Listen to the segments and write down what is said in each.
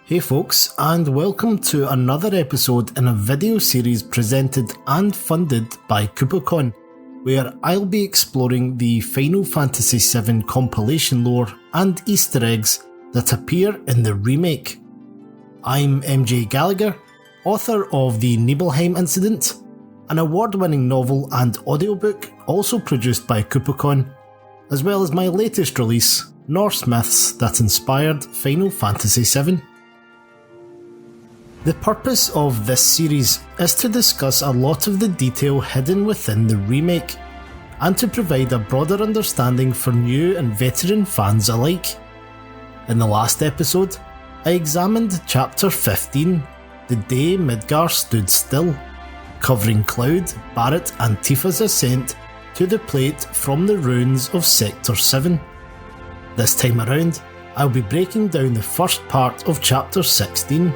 Hey folks, and welcome to another episode in a video series presented and funded by KupoCon, where I'll be exploring the Final Fantasy VII compilation lore and Easter eggs that appear in the remake. I'm MJ Gallagher, author of The Nibelheim Incident, an award-winning novel and audiobook also produced by KupoCon, as well as my latest release, Norse Myths That Inspired Final Fantasy VII. The purpose of this series is to discuss a lot of the detail hidden within the remake, and to provide a broader understanding for new and veteran fans alike. In the last episode, I examined Chapter 15, The Day Midgar Stood Still, covering Cloud, Barret and Tifa's ascent to the plate from the ruins of Sector 7. This time around, I'll be breaking down the first part of Chapter 16,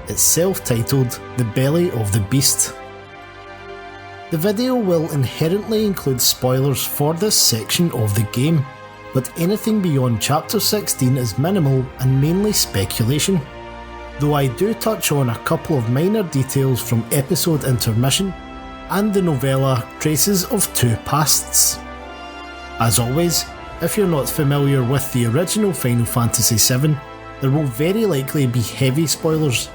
it's self-titled The Belly of the Beast. The video will inherently include spoilers for this section of the game, but anything beyond Chapter 16 is minimal and mainly speculation, though I do touch on a couple of minor details from episode intermission and the novella Traces of Two Pasts. As always, if you're not familiar with the original Final Fantasy VII, there will very likely be heavy spoilers.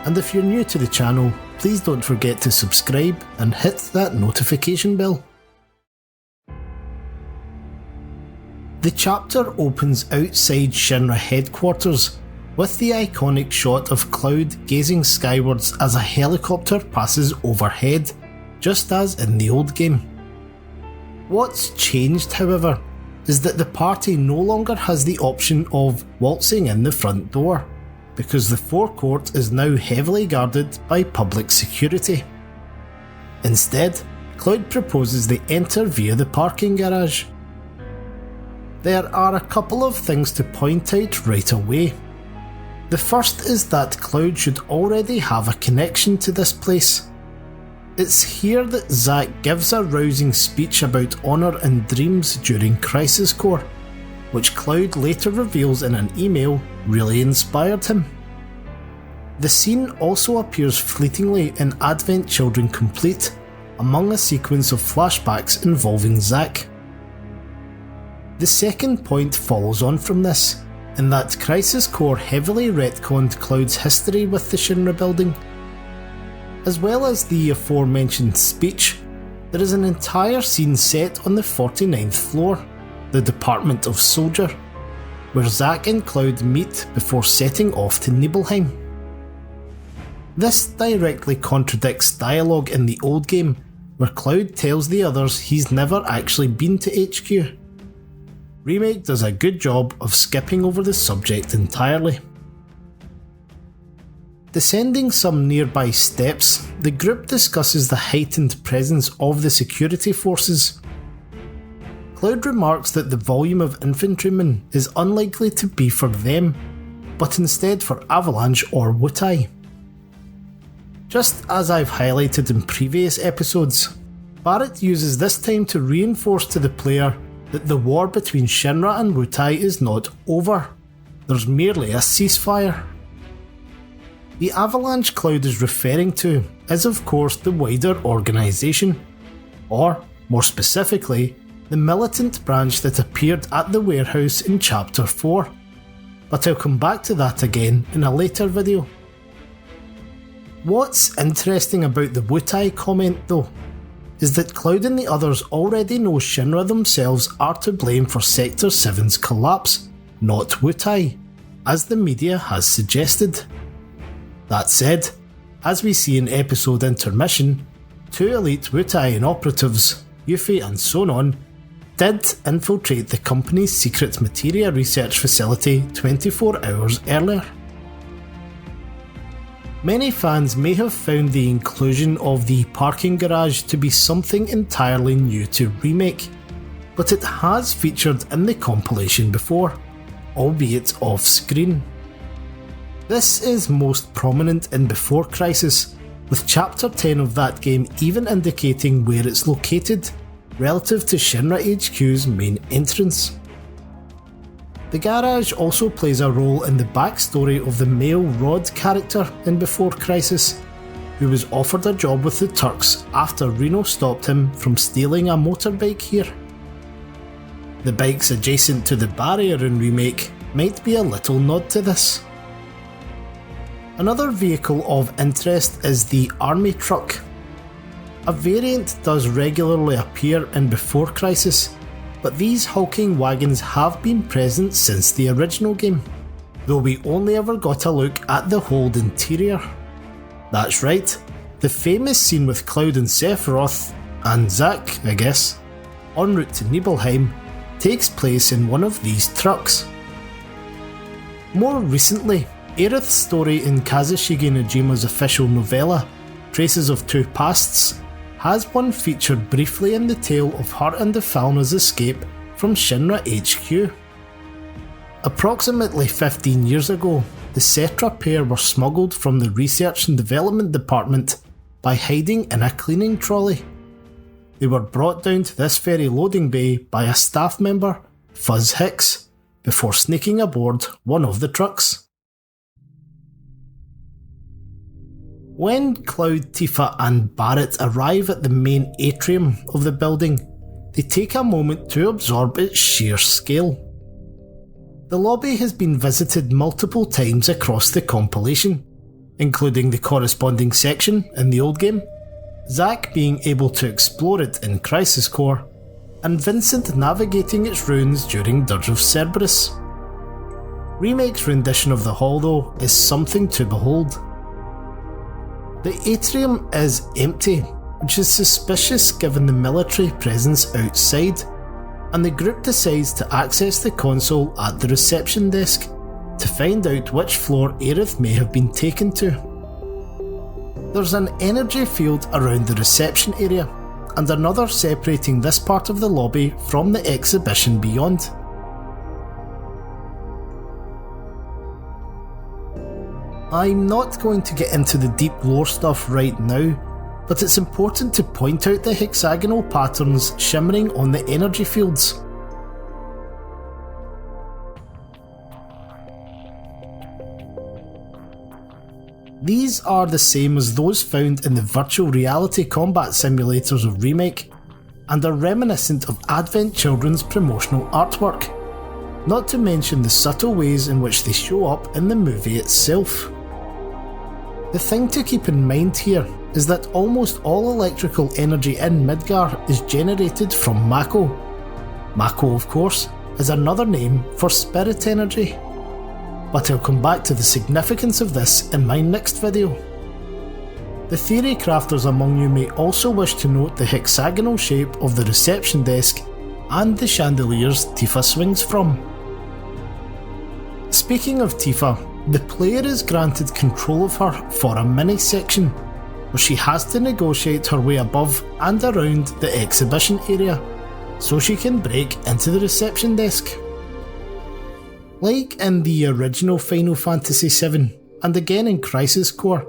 And if you're new to the channel, please don't forget to subscribe and hit that notification bell. The chapter opens outside Shinra headquarters, with the iconic shot of Cloud gazing skywards as a helicopter passes overhead, just as in the old game. What's changed, however, is that the party no longer has the option of waltzing in the front door, because the forecourt is now heavily guarded by public security. Instead, Cloud proposes they enter via the parking garage. There are a couple of things to point out right away. The first is that Cloud should already have a connection to this place. It's here that Zack gives a rousing speech about honour and dreams during Crisis Core, which Cloud later reveals in an email really inspired him. The scene also appears fleetingly in Advent Children Complete, among a sequence of flashbacks involving Zack. The second point follows on from this, in that Crisis Core heavily retconned Cloud's history with the Shinra building. As well as the aforementioned speech, there is an entire scene set on the 49th floor, the Department of Soldier, where Zack and Cloud meet before setting off to Nibelheim. This directly contradicts dialogue in the old game, where Cloud tells the others he's never actually been to HQ. Remake does a good job of skipping over the subject entirely. Descending some nearby steps, the group discusses the heightened presence of the security forces. Cloud remarks that the volume of infantrymen is unlikely to be for them, but instead for Avalanche or Wutai. Just as I've highlighted in previous episodes, Barret uses this time to reinforce to the player that the war between Shinra and Wutai is not over, there's merely a ceasefire. The Avalanche Cloud is referring to is of course the wider organisation, or more specifically, the militant branch that appeared at the warehouse in Chapter 4, but I'll come back to that again in a later video. What's interesting about the Wutai comment though, is that Cloud and the others already know Shinra themselves are to blame for Sector 7's collapse, not Wutai, as the media has suggested. That said, as we see in episode intermission, two elite Wutai operatives, Yuffie and Sonon, did infiltrate the company's secret materia research facility 24 hours earlier. Many fans may have found the inclusion of the parking garage to be something entirely new to Remake, but it has featured in the compilation before, albeit off-screen. This is most prominent in Before Crisis, with Chapter 10 of that game even indicating where it's located, relative to Shinra HQ's main entrance. The garage also plays a role in the backstory of the male Rod character in Before Crisis, who was offered a job with the Turks after Reno stopped him from stealing a motorbike here. The bikes adjacent to the barrier in Remake might be a little nod to this. Another vehicle of interest is the Army Truck. A variant does regularly appear in Before Crisis, but these hulking wagons have been present since the original game, though we only ever got a look at the hold interior. That's right, the famous scene with Cloud and Sephiroth, and Zack, I guess, en route to Nibelheim, takes place in one of these trucks. More recently, Aerith's story in Kazushige Nojima's official novella, Traces of Two Pasts, has one featured briefly in the tale of her and Defalna's escape from Shinra HQ. Approximately 15 years ago, the Cetra pair were smuggled from the Research and Development Department by hiding in a cleaning trolley. They were brought down to this very loading bay by a staff member, Fuzz Hicks, before sneaking aboard one of the trucks. When Cloud, Tifa and Barrett arrive at the main atrium of the building, they take a moment to absorb its sheer scale. The lobby has been visited multiple times across the compilation, including the corresponding section in the old game, Zack being able to explore it in Crisis Core, and Vincent navigating its ruins during Dirge of Cerberus. Remake's rendition of the hall though is something to behold. The atrium is empty, which is suspicious given the military presence outside, and the group decides to access the console at the reception desk to find out which floor Aerith may have been taken to. There's an energy field around the reception area, and another separating this part of the lobby from the exhibition beyond. I'm not going to get into the deep lore stuff right now, but it's important to point out the hexagonal patterns shimmering on the energy fields. These are the same as those found in the virtual reality combat simulators of Remake, and are reminiscent of Advent Children's promotional artwork, not to mention the subtle ways in which they show up in the movie itself. The thing to keep in mind here is that almost all electrical energy in Midgar is generated from Mako. Mako, of course, is another name for spirit energy. But I'll come back to the significance of this in my next video. The theory crafters among you may also wish to note the hexagonal shape of the reception desk and the chandeliers Tifa swings from. Speaking of Tifa, the player is granted control of her for a mini-section, where she has to negotiate her way above and around the exhibition area, so she can break into the reception desk. Like in the original Final Fantasy VII, and again in Crisis Core,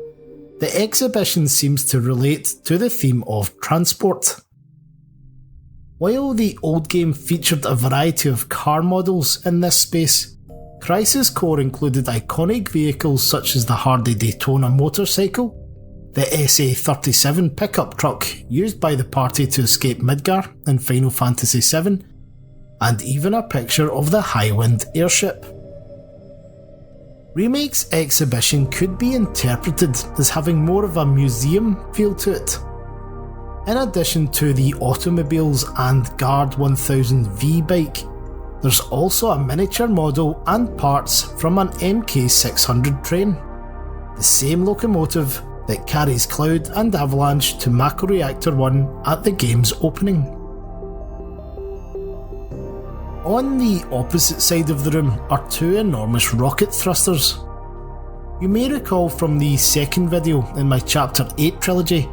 the exhibition seems to relate to the theme of transport. While the old game featured a variety of car models in this space, Crisis Core included iconic vehicles such as the Hardy Daytona motorcycle, the SA-37 pickup truck used by the party to escape Midgar in Final Fantasy VII, and even a picture of the Highwind airship. Remake's exhibition could be interpreted as having more of a museum feel to it. In addition to the automobiles and Guard 1000V bike, there's also a miniature model and parts from an MK600 train, the same locomotive that carries Cloud and Avalanche to Mako Reactor 1 at the game's opening. On the opposite side of the room are two enormous rocket thrusters. You may recall from the second video in my Chapter 8 trilogy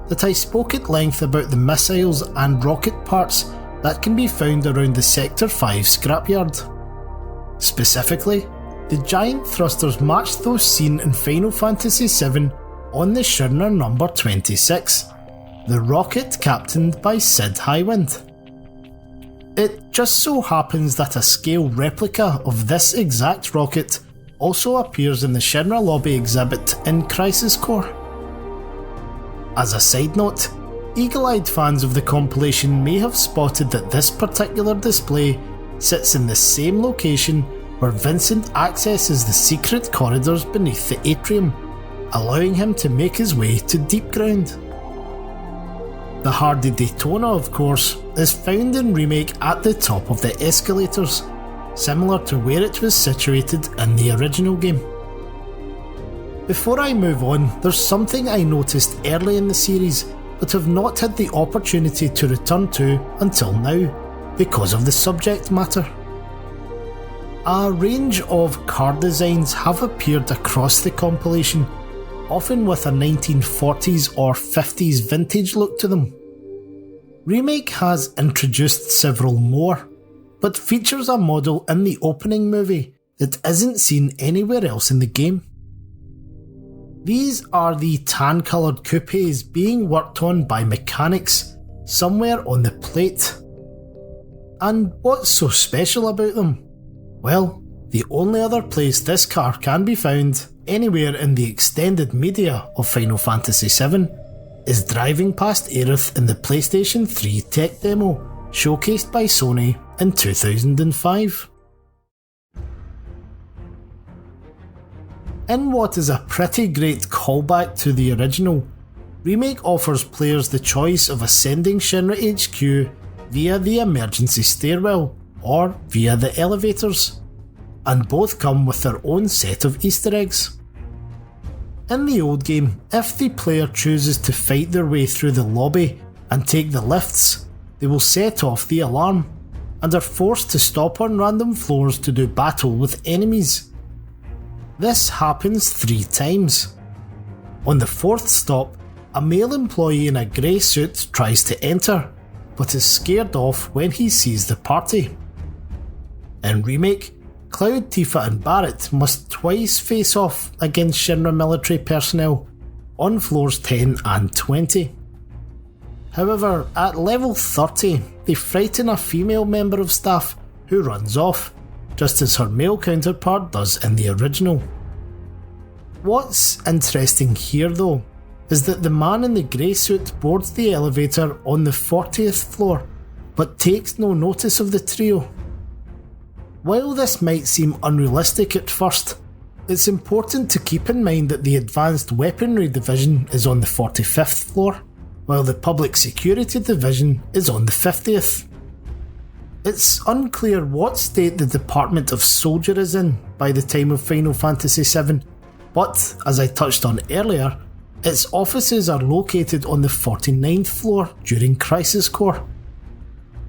that I spoke at length about the missiles and rocket parts that can be found around the Sector 5 scrapyard. Specifically, the giant thrusters match those seen in Final Fantasy VII on the Shinra number 26, the rocket captained by Sid Highwind. It just so happens that a scale replica of this exact rocket also appears in the Shinra lobby exhibit in Crisis Core. As a side note, eagle-eyed fans of the compilation may have spotted that this particular display sits in the same location where Vincent accesses the secret corridors beneath the atrium, allowing him to make his way to Deep Ground. The Hardy Daytona, of course, is found in Remake at the top of the escalators, similar to where it was situated in the original game. Before I move on, there's something I noticed early in the series but have not had the opportunity to return to until now, because of the subject matter. A range of car designs have appeared across the compilation, often with a 1940s or 50s vintage look to them. Remake has introduced several more, but features a model in the opening movie that isn't seen anywhere else in the game. These are the tan-coloured coupes being worked on by mechanics somewhere on the plate. And what's so special about them? Well, the only other place this car can be found anywhere in the extended media of Final Fantasy VII is driving past Aerith in the PlayStation 3 tech demo showcased by Sony in 2005. In what is a pretty great callback to the original, Remake offers players the choice of ascending Shinra HQ via the emergency stairwell or via the elevators, and both come with their own set of Easter eggs. In the old game, if the player chooses to fight their way through the lobby and take the lifts, they will set off the alarm and are forced to stop on random floors to do battle with enemies. This happens 3 times. On the 4th stop, a male employee in a grey suit tries to enter, but is scared off when he sees the party. In Remake, Cloud, Tifa and Barrett must twice face off against Shinra military personnel on floors 10 and 20. However, at level 30, they frighten a female member of staff who runs off, just as her male counterpart does in the original. What's interesting here though, is that the man in the grey suit boards the elevator on the 40th floor, but takes no notice of the trio. While this might seem unrealistic at first, it's important to keep in mind that the Advanced Weaponry Division is on the 45th floor, while the Public Security Division is on the 50th. It's unclear what state the Department of Soldier is in by the time of Final Fantasy VII, but as I touched on earlier, its offices are located on the 49th floor during Crisis Core.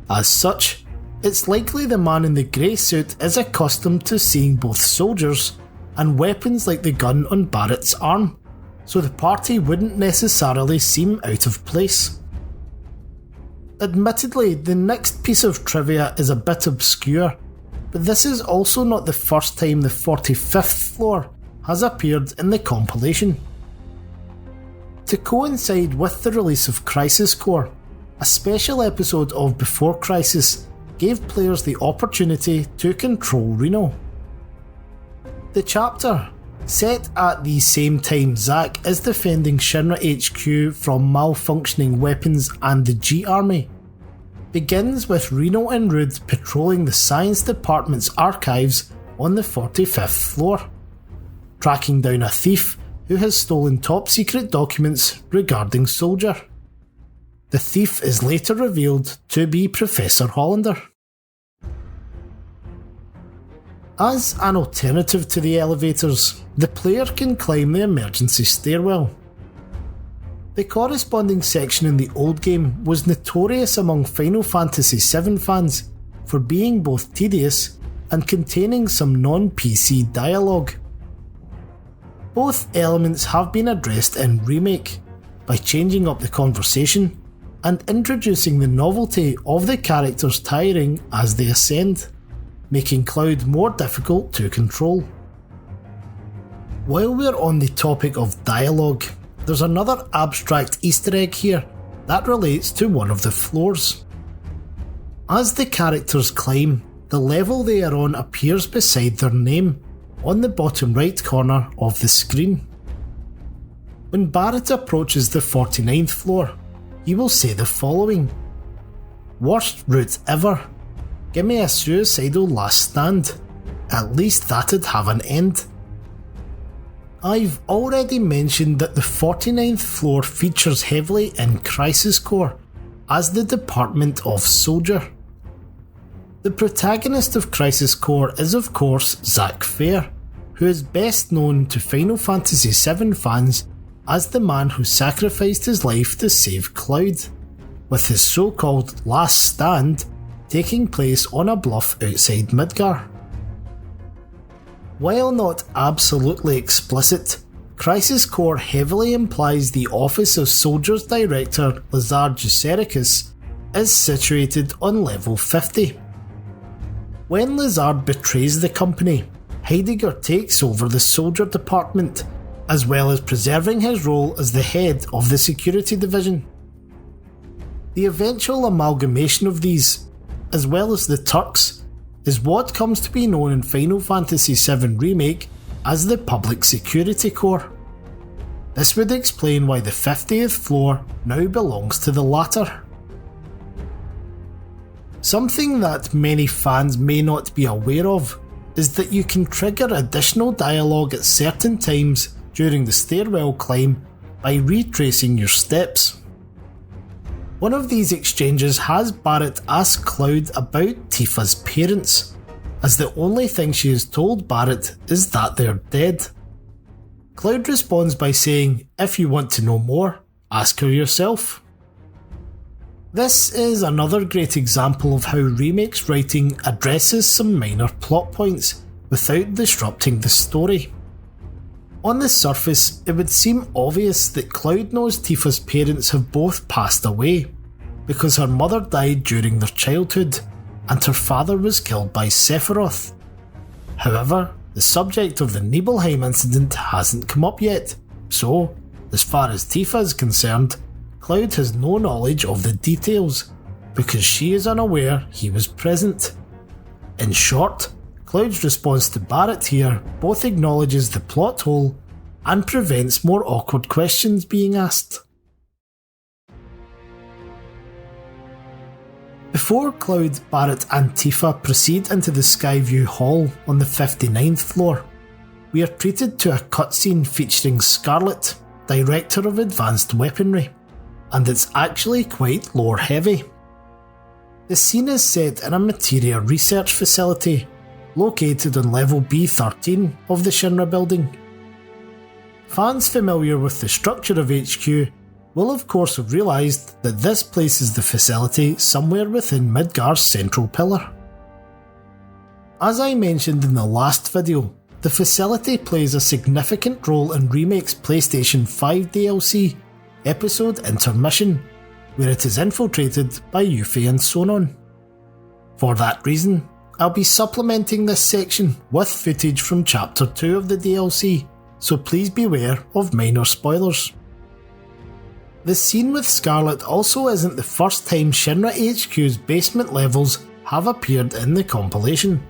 As such, it's likely the man in the grey suit is accustomed to seeing both soldiers and weapons like the gun on Barrett's arm, so the party wouldn't necessarily seem out of place. Admittedly, the next piece of trivia is a bit obscure, but this is also not the first time the 45th floor has appeared in the compilation. To coincide with the release of Crisis Core, a special episode of Before Crisis gave players the opportunity to control Reno. The chapter, set at the same time Zack is defending Shinra HQ from malfunctioning weapons and the G-Army, begins with Reno and Rude patrolling the Science Department's archives on the 45th floor, tracking down a thief who has stolen top secret documents regarding Soldier. The thief is later revealed to be Professor Hollander. As an alternative to the elevators, the player can climb the emergency stairwell. The corresponding section in the old game was notorious among Final Fantasy VII fans for being both tedious and containing some non-PC dialogue. Both elements have been addressed in Remake by changing up the conversation and introducing the novelty of the characters tiring as they ascend, making Cloud more difficult to control. While we're on the topic of dialogue, there's another abstract Easter egg here that relates to one of the floors. As the characters climb, the level they are on appears beside their name on the bottom right corner of the screen. When Barrett approaches the 49th floor, he will say the following: "Worst route ever. Gimme a suicidal last stand. At least that'd have an end." I've already mentioned that the 49th floor features heavily in Crisis Core as the Department of Soldier. The protagonist of Crisis Core is of course Zack Fair, who is best known to Final Fantasy VII fans as the man who sacrificed his life to save Cloud, with his so-called last stand taking place on a bluff outside Midgar. While not absolutely explicit, Crisis Core heavily implies the Office of Soldiers Director Lazar Jusericus is situated on level 50. When Lazar betrays the company, Heidegger takes over the Soldier Department, as well as preserving his role as the head of the Security Division. The eventual amalgamation of these, as well as the Turks, is what comes to be known in Final Fantasy VII Remake as the Public Security Corps. This would explain why the 50th floor now belongs to the latter. Something that many fans may not be aware of is that you can trigger additional dialogue at certain times during the stairwell climb by retracing your steps. One of these exchanges has Barrett ask Cloud about Tifa's parents, as the only thing she has told Barrett is that they're dead. Cloud responds by saying, "If you want to know more, ask her yourself." This is another great example of how Remake's writing addresses some minor plot points without disrupting the story. On the surface, it would seem obvious that Cloud knows Tifa's parents have both passed away, because her mother died during their childhood, and her father was killed by Sephiroth. However, the subject of the Nibelheim incident hasn't come up yet, so, as far as Tifa is concerned, Cloud has no knowledge of the details, because she is unaware he was present. In short, Cloud's response to Barrett here both acknowledges the plot hole and prevents more awkward questions being asked. Before Cloud, Barrett and Tifa proceed into the Skyview Hall on the 59th floor, we are treated to a cutscene featuring Scarlett, Director of Advanced Weaponry, and it's actually quite lore heavy. The scene is set in a materia research facility located on level B13 of the Shinra building. Fans familiar with the structure of HQ will of course have realised that this places the facility somewhere within Midgar's central pillar. As I mentioned in the last video, the facility plays a significant role in Remake's PlayStation 5 DLC, Episode Intermission, where it is infiltrated by Yuffie and Sonon. For that reason, I'll be supplementing this section with footage from Chapter 2 of the DLC, so please beware of minor spoilers. The scene with Scarlett also isn't the first time Shinra HQ's basement levels have appeared in the compilation.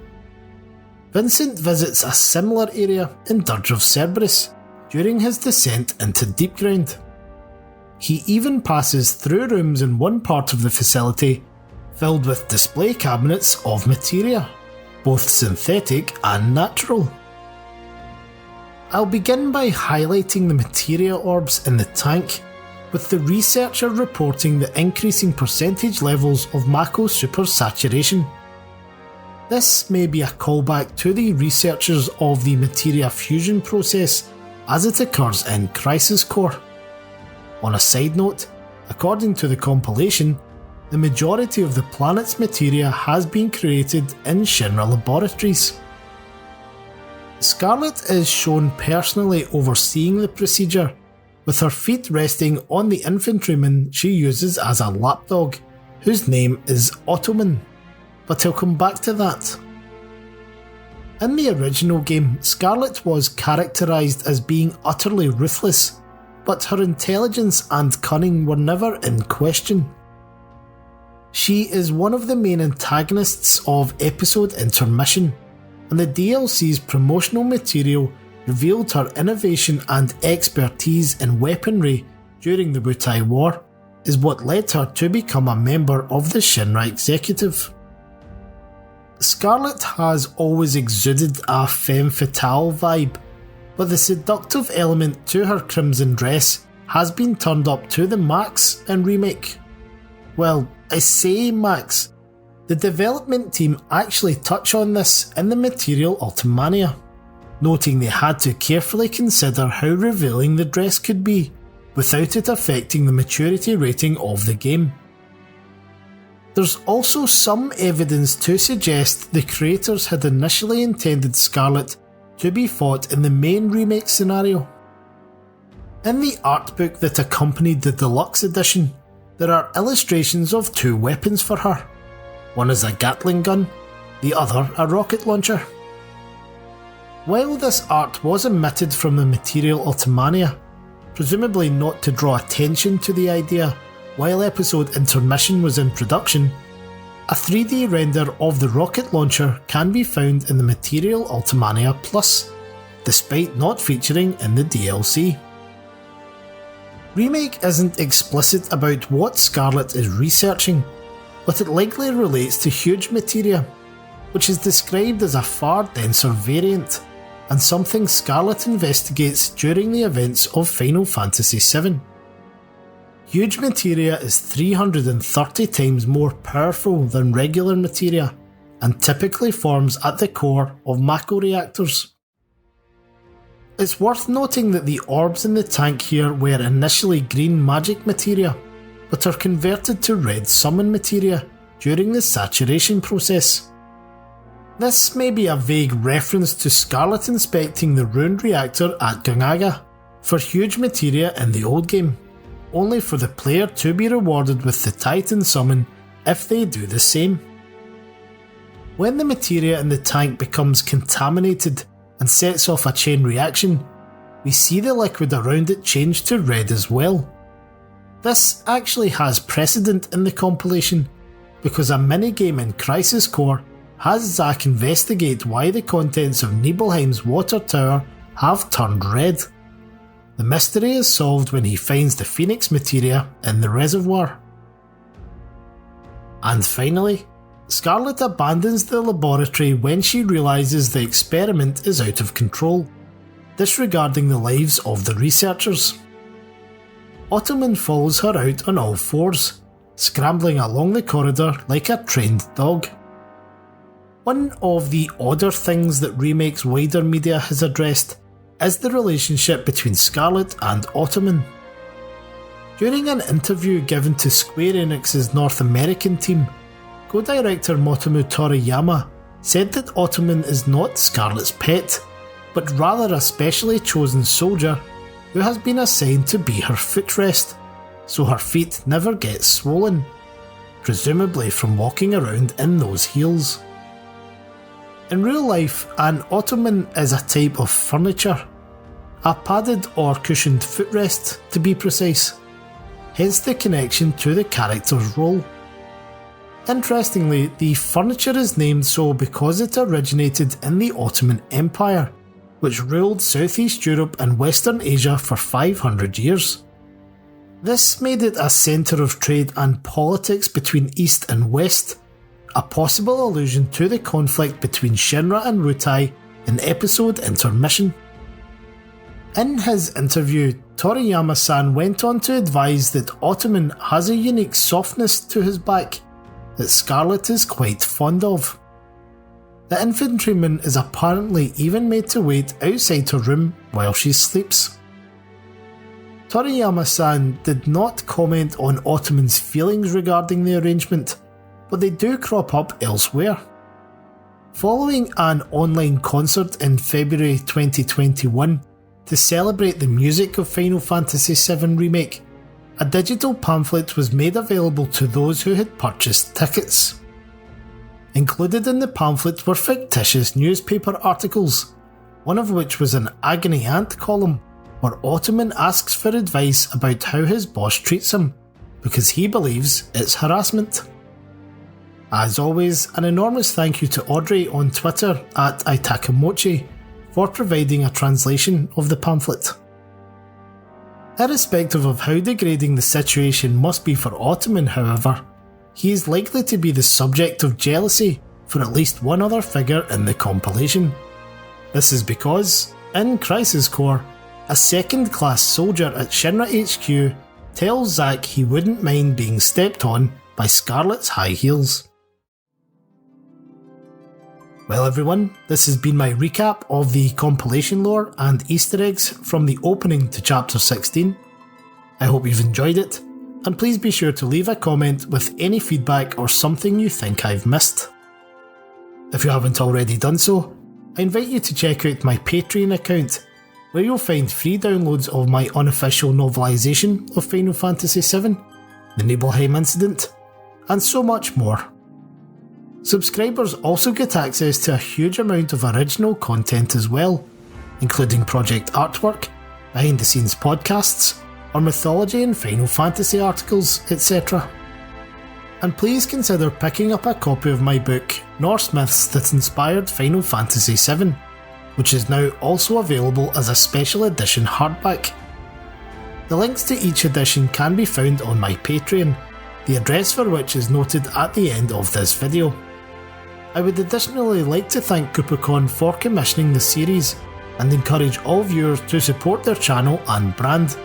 Vincent visits a similar area in Dirge of Cerberus during his descent into Deepground. He even passes through rooms in one part of the facility filled with display cabinets of materia, both synthetic and natural. I'll begin by highlighting the materia orbs in the tank, with the researcher reporting the increasing percentage levels of Mako supersaturation. This may be a callback to the researchers of the materia fusion process as it occurs in Crisis Core. On a side note, according to the compilation, the majority of the planet's materia has been created in Shinra laboratories. Scarlett is shown personally overseeing the procedure, with her feet resting on the infantryman she uses as a lapdog, whose name is Ottoman, but I'll come back to that. In the original game, Scarlett was characterised as being utterly ruthless, but her intelligence and cunning were never in question. She is one of the main antagonists of episode Intermission, and the DLC's promotional material revealed her innovation and expertise in weaponry during the Wutai War is what led her to become a member of the Shinra executive. Scarlett has always exuded a femme fatale vibe, but the seductive element to her crimson dress has been turned up to the max in Remake. Well, I say max. The development team actually touch on this in the material Ultimania, noting they had to carefully consider how revealing the dress could be without it affecting the maturity rating of the game. There's also some evidence to suggest the creators had initially intended Scarlett to be fought in the main remake scenario. In the art book that accompanied the deluxe edition, there are illustrations of two weapons for her. One is a Gatling gun, the other a rocket launcher. While this art was omitted from the material Ultimania, presumably not to draw attention to the idea while episode Intermission was in production, a 3D render of the rocket launcher can be found in the material Ultimania Plus, despite not featuring in the DLC. Remake isn't explicit about what Scarlett is researching, but it likely relates to huge materia, which is described as a far denser variant, and something Scarlett investigates during the events of Final Fantasy VII. Huge materia is 330 times more powerful than regular materia, and typically forms at the core of Mako reactors. It's worth noting that the orbs in the tank here were initially green magic materia, but are converted to red summon materia during the saturation process. This may be a vague reference to Scarlett inspecting the ruined reactor at Gallagher for huge materia in the old game, only for the player to be rewarded with the Titan summon if they do the same. When the materia in the tank becomes contaminated and sets off a chain reaction, we see the liquid around it change to red as well. This actually has precedent in the compilation, because a minigame in Crisis Core has Zack investigate why the contents of Nibelheim's water tower have turned red. The mystery is solved when he finds the Phoenix materia in the reservoir. And finally, Scarlett abandons the laboratory when she realises the experiment is out of control, disregarding the lives of the researchers. Ottoman follows her out on all fours, scrambling along the corridor like a trained dog. One of the odder things that Remake's wider media has addressed is the relationship between Scarlett and Ottoman. During an interview given to Square Enix's North American team, co-director Motomu Toriyama said that Ottoman is not Scarlett's pet, but rather a specially chosen soldier who has been assigned to be her footrest, so her feet never get swollen, presumably from walking around in those heels. In real life, an Ottoman is a type of furniture, a padded or cushioned footrest to be precise, hence the connection to the character's role. Interestingly, the furniture is named so because it originated in the Ottoman Empire, which ruled Southeast Europe and Western Asia for 500 years. This made it a centre of trade and politics between East and West, a possible allusion to the conflict between Shinra and Wutai in episode Intermission. In his interview, Toriyama-san went on to advise that Ottoman has a unique softness to his back that Scarlett is quite fond of. The infantryman is apparently even made to wait outside her room while she sleeps. Toriyama-san did not comment on Ottoman's feelings regarding the arrangement, but they do crop up elsewhere. Following an online concert in February 2021 to celebrate the music of Final Fantasy VII Remake, a digital pamphlet was made available to those who had purchased tickets. Included in the pamphlet were fictitious newspaper articles, one of which was an Agony Aunt column where Ottoman asks for advice about how his boss treats him, because he believes it's harassment. As always, an enormous thank you to Audrey on Twitter at Itakamochi for providing a translation of the pamphlet. Irrespective of how degrading the situation must be for Ottoman, however, he is likely to be the subject of jealousy for at least one other figure in the compilation. This is because, in Crisis Core, a second-class soldier at Shinra HQ tells Zack he wouldn't mind being stepped on by Scarlett's high heels. Well everyone, this has been my recap of the compilation lore and Easter eggs from the opening to Chapter 16. I hope you've enjoyed it, and please be sure to leave a comment with any feedback or something you think I've missed. If you haven't already done so, I invite you to check out my Patreon account, where you'll find free downloads of my unofficial novelisation of Final Fantasy VII, the Nibelheim Incident, and so much more. Subscribers also get access to a huge amount of original content as well, including project artwork, behind the scenes podcasts, or mythology and Final Fantasy articles, etc. And please consider picking up a copy of my book Norse Myths That Inspired Final Fantasy VII, which is now also available as a special edition hardback. The links to each edition can be found on my Patreon, the address for which is noted at the end of this video. I would additionally like to thank KupoCon for commissioning the series and encourage all viewers to support their channel and brand.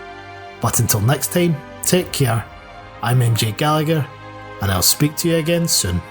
But until next time, take care. I'm MJ Gallagher, and I'll speak to you again soon.